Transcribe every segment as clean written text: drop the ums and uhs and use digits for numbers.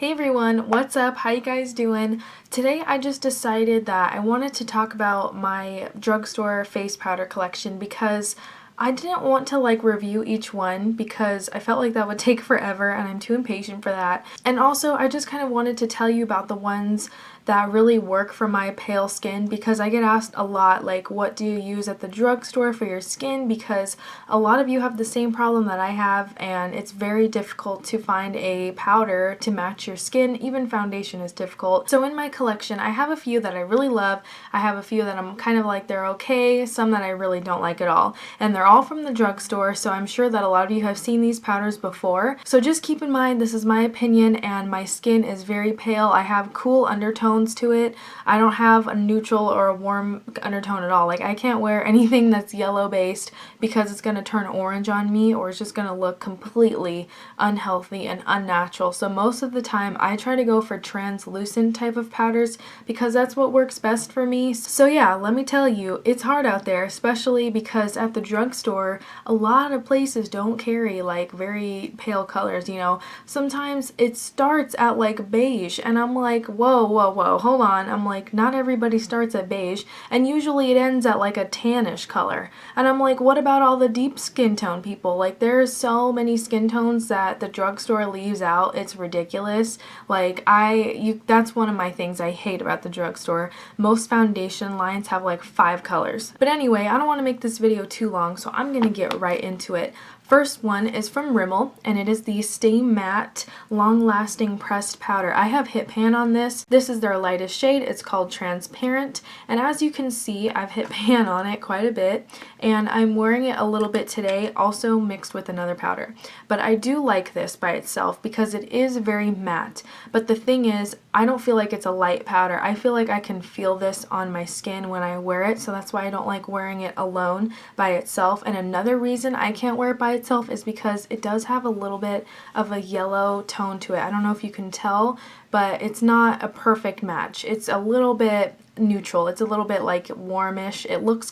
Hey everyone, what's up? How you guys doing? Today I just decided that I wanted to talk about my drugstore face powder collection because I didn't want to review each one because I felt like that would take forever and I'm too impatient for that. And also I just kind of wanted to tell you about the ones that really work for my pale skin because I get asked a lot what do you use at the drugstore for your skin, because a lot of you have the same problem that I have and it's very difficult to find a powder to match your skin. Even foundation is difficult. So in my collection I have a few that I really love. I have a few that I'm kind of like they're okay, some that I really don't like at all, and they're all from the drugstore, so I'm sure that a lot of you have seen these powders before. So just keep in mind this is my opinion and my skin is very pale. I have cool undertones to it. I don't have a neutral or a warm undertone at all. I can't wear anything that's yellow based because it's going to turn orange on me or it's just going to look completely unhealthy and unnatural. So most of the time I try to go for translucent type of powders because that's what works best for me. So yeah, let me tell you, it's hard out there, especially because at the drugstore a lot of places don't carry very pale colors, you know. Sometimes it starts at beige and I'm like, whoa, hold on. I'm like, not everybody starts at beige, and usually it ends at a tannish color. And I'm like, what about all the deep skin tone people? There's so many skin tones that the drugstore leaves out. It's ridiculous. That's one of my things I hate about the drugstore. Most foundation lines have 5 colors. But anyway, I don't want to make this video too long, so I'm gonna get right into it. First one is from Rimmel, and it is the Stay Matte Long Lasting Pressed Powder. I have hit pan on this. This is their lightest shade. It's called Transparent, and as you can see, I've hit pan on it quite a bit, and I'm wearing it a little bit today, also mixed with another powder. But I do like this by itself because it is very matte. But the thing is, I don't feel like it's a light powder. I feel like I can feel this on my skin when I wear it, so that's why I don't like wearing it alone by itself. And another reason I can't wear it by itself is because it does have a little bit of a yellow tone to it. I don't know if you can tell, but it's not a perfect match. It's a little bit neutral. It's a little bit warmish. It looks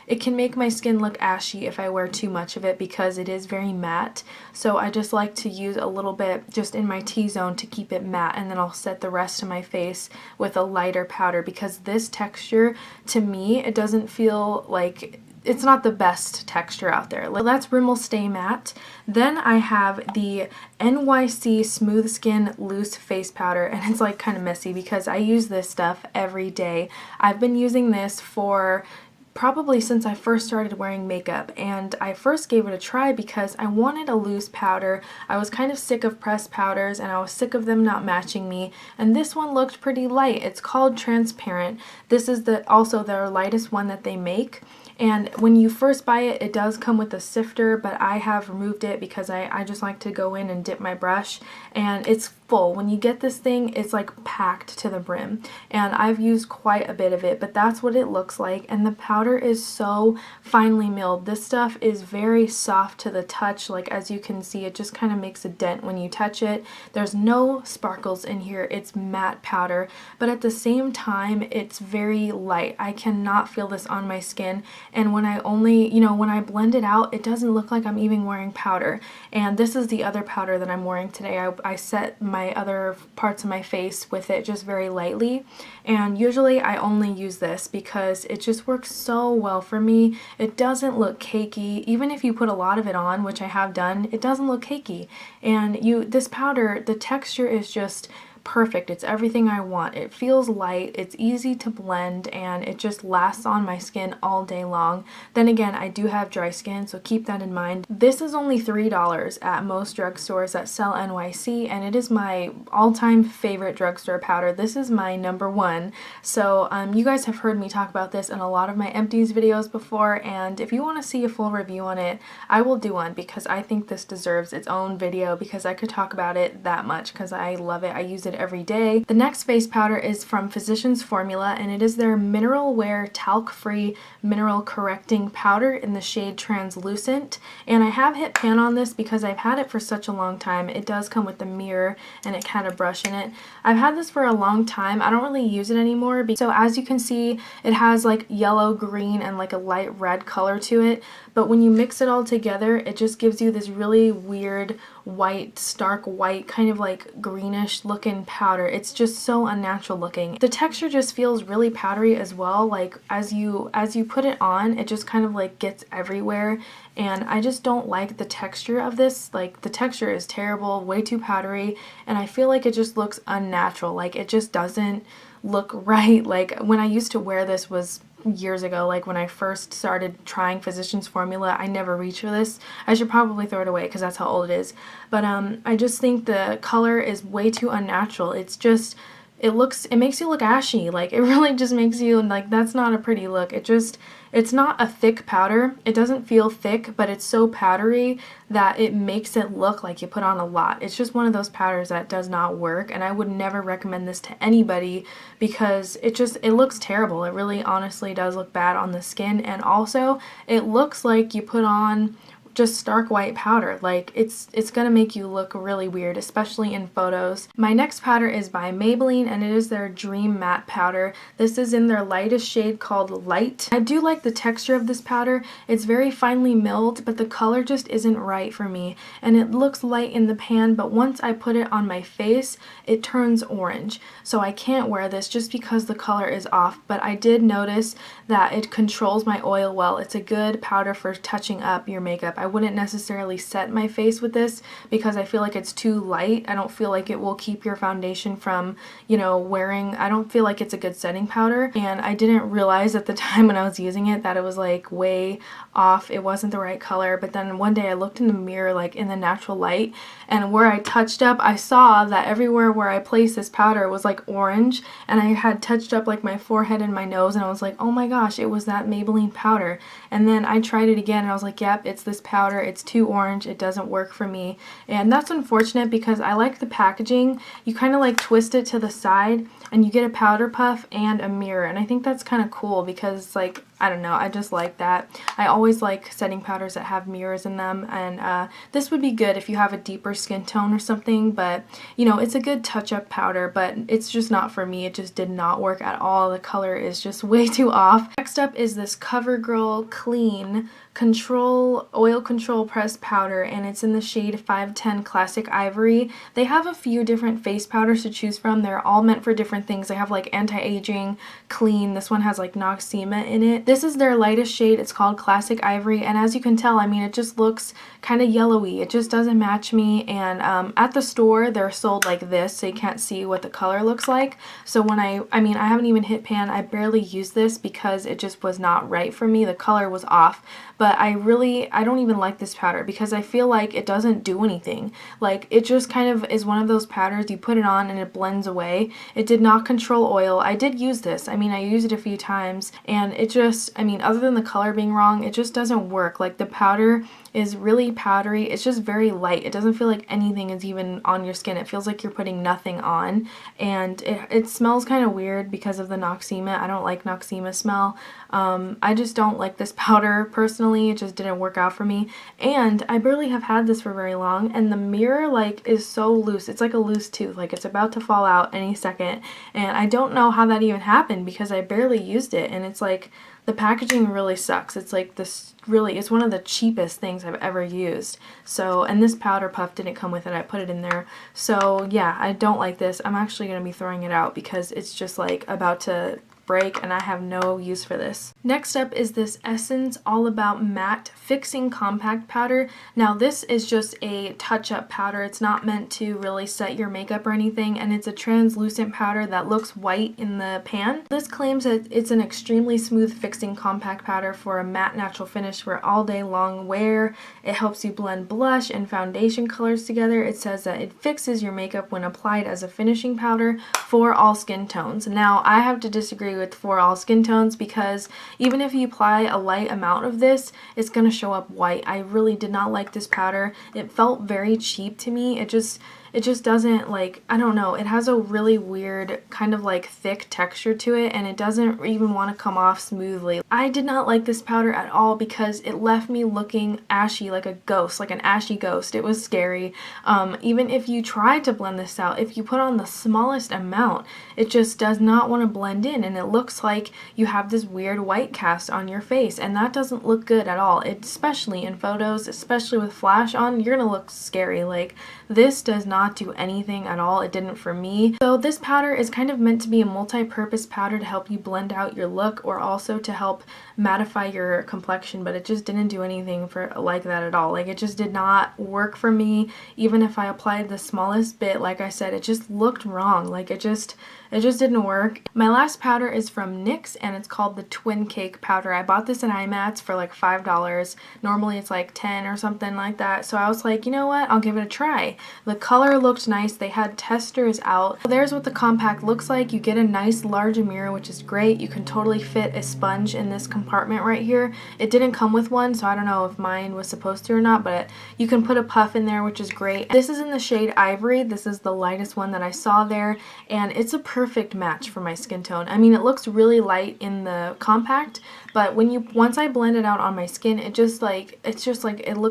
it can make my skin look ashy if I wear too much of it because it is very matte. So I just like to use a little bit just in my T-zone to keep it matte, and then I'll set the rest of my face with a lighter powder because this texture, to me, it doesn't feel it's not the best texture out there. That's Rimmel Stay Matte. Then I have the NYC Smooth Skin Loose Face Powder, and it's kind of messy because I use this stuff every day. I've been using this for probably since I first started wearing makeup, and I first gave it a try because I wanted a loose powder. I was kind of sick of pressed powders and I was sick of them not matching me, and this one looked pretty light. It's called Transparent. This is also their lightest one that they make. And when you first buy it, it does come with a sifter, but I have removed it because I just like to go in and dip my brush, and it's full. When you get this thing, it's packed to the brim, and I've used quite a bit of it, but that's what it looks like. And the powder is so finely milled. This stuff is very soft to the touch. As you can see, it just kind of makes a dent when you touch it. There's no sparkles in here. It's matte powder, but at the same time, it's very light. I cannot feel this on my skin. And when I when I blend it out, it doesn't look like I'm even wearing powder. And this is the other powder that I'm wearing today. I set my other parts of my face with it just very lightly. And usually I only use this because it just works so well for me. It doesn't look cakey. Even if you put a lot of it on, which I have done, it doesn't look cakey. And this powder, the texture is just perfect. It's everything I want. It feels light, it's easy to blend, and it just lasts on my skin all day long. Then again, I do have dry skin, so keep that in mind. This is only $3 at most drugstores that sell NYC, and it is my all-time favorite drugstore powder. This is my #1. So you guys have heard me talk about this in a lot of my empties videos before, and if you want to see a full review on it, I will do one because I think this deserves its own video because I could talk about it that much because I love it. I use it every day. The next face powder is from Physicians Formula, and it is their Mineral Wear Talc-Free Mineral Correcting Powder in the shade Translucent. And I have hit pan on this because I've had it for such a long time. It does come with a mirror and it had a brush in it. I've had this for a long time. I don't really use it anymore. So as you can see, it has yellow, green, and a light red color to it. But when you mix it all together, it just gives you this really weird white, stark white, kind of like greenish looking powder. It's just so unnatural looking. The texture just feels really powdery as well. Like as you put it on, it just kind of like gets everywhere, and I just don't like the texture of this. Like the texture is terrible, way too powdery, and I feel like it just looks unnatural. Like it just doesn't look right. Like when I used to wear this was years ago, like when I first started trying Physicians Formula. I never reached for this. I should probably throw it away because that's how old it is. But I just think the color is way too unnatural. It's just, it makes you look ashy. Like it really just makes you, like, that's not a pretty look. It's not a thick powder. It doesn't feel thick, but it's so powdery that it makes it look like you put on a lot. It's just one of those powders that does not work, and I would never recommend this to anybody because it looks terrible. It really honestly does look bad on the skin, and also it looks like you put on just stark white powder. Like it's gonna make you look really weird, especially in photos. My next powder is by Maybelline, and it is their Dream Matte Powder. This is in their lightest shade called Light. I do like the texture of this powder. It's very finely milled, but the color just isn't right for me, and it looks light in the pan, but once I put it on my face, it turns orange. So I can't wear this just because the color is off, but I did notice that it controls my oil well. It's a good powder for touching up your makeup. I wouldn't necessarily set my face with this because I feel like it's too light. I don't feel like it will keep your foundation from, you know, wearing. I don't feel like it's a good setting powder, and I didn't realize at the time when I was using it that it was like way off. It wasn't the right color, but then one day I looked in the mirror like in the natural light, and where I touched up, I saw that everywhere where I placed this powder was like orange, and I had touched up like my forehead and my nose, and I was like, oh my gosh, it was that Maybelline powder. And then I tried it again and I was like, yep, it's this powder. It's too orange. It doesn't work for me. And that's unfortunate because I like the packaging. You kind of like twist it to the side and you get a powder puff and a mirror, and I think that's kind of cool because, like, I don't know, I just like that. I always like setting powders that have mirrors in them, and this would be good if you have a deeper skin tone or something, but you know, it's a good touch-up powder, but it's just not for me. It just did not work at all. The color is just way too off. Next up is this Covergirl Clean Oil Control Pressed Powder, and it's in the shade 510 Classic Ivory. They have a few different face powders to choose from. They're all meant for different things. They have like anti-aging, clean. This one has like Noxema in it. This is their lightest shade. It's called Classic Ivory, and as you can tell, I mean, it just looks kind of yellowy. It just doesn't match me, and at the store they're sold like this, so you can't see what the color looks like. So when I haven't even hit pan. I barely used this because it just was not right for me. The color was off. But I don't even like this powder because I feel like it doesn't do anything. Like, it just kind of is one of those powders you put it on and it blends away. It did not control oil. I did use this. I mean, I used it a few times, and it just, I mean, other than the color being wrong, it just doesn't work. Like, the powder is really powdery. It's just very light. It doesn't feel like anything is even on your skin. It feels like you're putting nothing on, and it smells kind of weird because of the Noxema. I don't like Noxema smell. I just don't like this powder personally. It just didn't work out for me, and I barely have had this for very long, and the mirror like is so loose. It's like a loose tooth, like it's about to fall out any second, and I don't know how that even happened because I barely used it, and it's like the packaging really sucks. It's like this really, it's one of the cheapest things I've ever used. So, and this powder puff didn't come with it. I put it in there. So yeah, I don't like this. I'm actually going to be throwing it out because it's just like about to break and I have no use for this. Next up is this Essence All About Matte Fixing Compact Powder. Now this is just a touch-up powder. It's not meant to really set your makeup or anything, and it's a translucent powder that looks white in the pan. This claims that it's an extremely smooth fixing compact powder for a matte natural finish for all day long wear. It helps you blend blush and foundation colors together. It says that it fixes your makeup when applied as a finishing powder for all skin tones. Now I have to disagree with for all skin tones because even if you apply a light amount of this, it's going to show up white. I really did not like this powder. It felt very cheap to me. it just doesn't, like, I don't know, it has a really weird kind of like thick texture to it, and it doesn't even want to come off smoothly. I did not like this powder at all because it left me looking ashy, like a ghost, like an ashy ghost. It was scary. Even if you try to blend this out, if you put on the smallest amount, it just does not want to blend in, and it looks like you have this weird white cast on your face, and that doesn't look good at all. Especially in photos, especially with flash on, you're gonna look scary. Like, this does not do anything at all. It didn't for me. So this powder is kind of meant to be a multi-purpose powder to help you blend out your look, or also to help mattify your complexion, but it just didn't do anything for like that at all. Like, it just did not work for me. Even if I applied the smallest bit, like I said, it just looked wrong. Like, it just didn't work. My last powder is from NYX, and it's called the Twin Cake powder. I bought this in IMATS for like $5. Normally it's like 10 or something like that. So I was like, you know what? I'll give it a try. The color looked nice. They had testers out. There's what the compact looks like. You get a nice large mirror, which is great. You can totally fit a sponge in this compartment right here. It didn't come with one, so I don't know if mine was supposed to or not, but you can put a puff in there, which is great. This is in the shade Ivory. This is the lightest one that I saw there, and it's a perfect match for my skin tone. I mean, it looks really light in the compact, but once I blend it out on my skin, it looks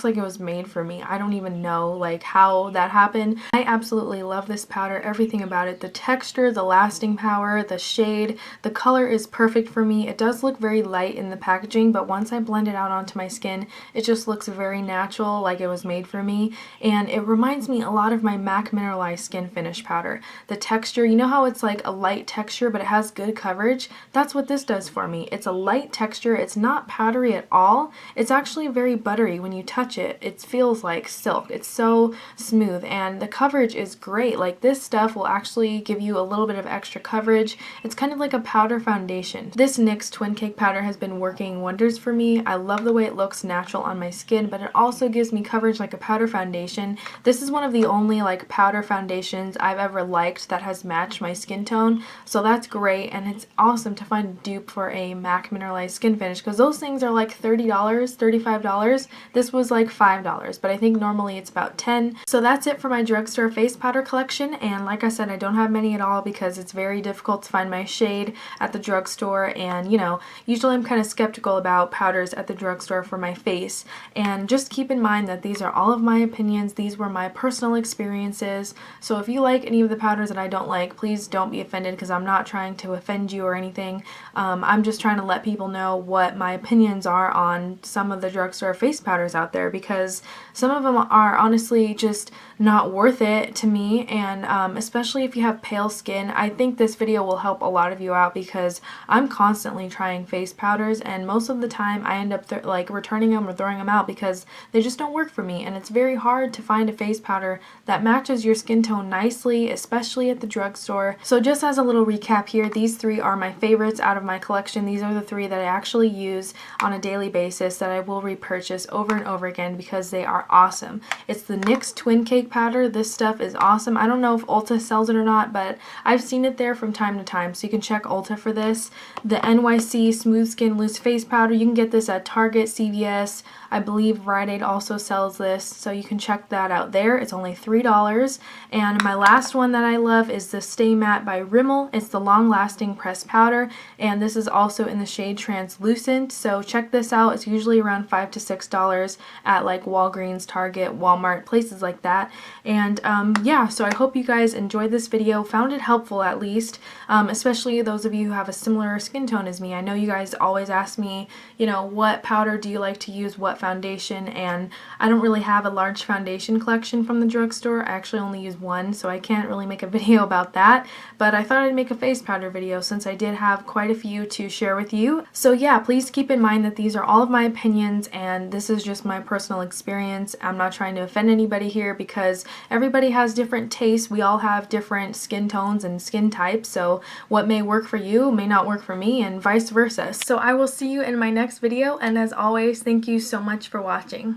like it was made for me. I don't even know like how that happened. I absolutely love this powder, everything about it. The texture, the lasting power, the shade, the color is perfect for me. It does look very light in the packaging, but once I blend it out onto my skin, it just looks very natural, like it was made for me. And it reminds me a lot of my MAC Mineralized Skin Finish powder. The texture, you know how it's like a light texture but it has good coverage? That's what this does for me. It's a light texture. It's not powdery at all. It's actually very buttery. When you touch it, it feels like silk. It's so smooth, and the coverage is great. Like, this stuff will actually give you a little bit of extra coverage. It's kind of like a powder foundation. This NYX Twin Cake powder has been working wonders for me. I love the way it looks natural on my skin, but it also gives me coverage like a powder foundation. This is one of the only like powder foundations I've ever liked that has matched my skin tone, so that's great. And it's awesome to find a dupe for a MAC Mineralized Skin Finish, because those things are like $30, $35. This was like $5, but I think normally it's about $10. So that's it for my drugstore face powder collection, and like I said, I don't have many at all because it's very difficult to find my shade at the drugstore, and you know, usually I'm kind of skeptical about powders at the drugstore for my face. And just keep in mind that these are all of my opinions. These were my personal experiences, so if you like any of the powders that I don't like, please don't be offended, because I'm not trying to offend you or anything. I'm just trying to let people know what my opinions are on some of the drugstore face powders out there, because some of them are honestly just not worth it to me, and especially if you have pale skin. I think this video will help a lot of you out, because I'm constantly trying face powders, and most of the time I end up like returning them or throwing them out because they just don't work for me, and it's very hard to find a face powder that matches your skin tone nicely, especially at the drugstore. So just as a little recap here, these three are my favorites out of my collection. These are the three that I actually use on a daily basis, that I will repurchase over and over again because they are awesome. It's the NYX Twin Cake powder. This stuff is awesome. I don't know if Ulta sells it or not, but I've seen it there from time to time, so you can check Ulta for this. The NYC Smooth Skin Loose Face Powder, you can get this at Target, CVS, I believe Rite also sells this, so you can check that out there. It's only $3. And my last one that I love is the Stay Matte by Rimmel. It's the long lasting pressed powder, and this is also in the shade Translucent, so check this out. It's usually around $5 to $6 at like Walgreens, Target, Walmart, places like that. And yeah, so I hope you guys enjoyed this video, found it helpful at least, especially those of you who have a similar skin tone as me. I know you guys always ask me, you know, what powder do you like to use, what foundation, and I don't really have a large foundation collection from the drugstore. I actually only use one, so I can't really make a video about that, but I thought I'd make a face powder video since I did have quite a few to share with you. So yeah, please keep in mind that these are all of my opinions, and this is just my personal experience. I'm not trying to offend anybody here because everybody has different tastes. We all have different skin tones and skin types, so what may work for you may not work for me, and vice versa. So I will see you in my next video, and as always, thank you so much for watching.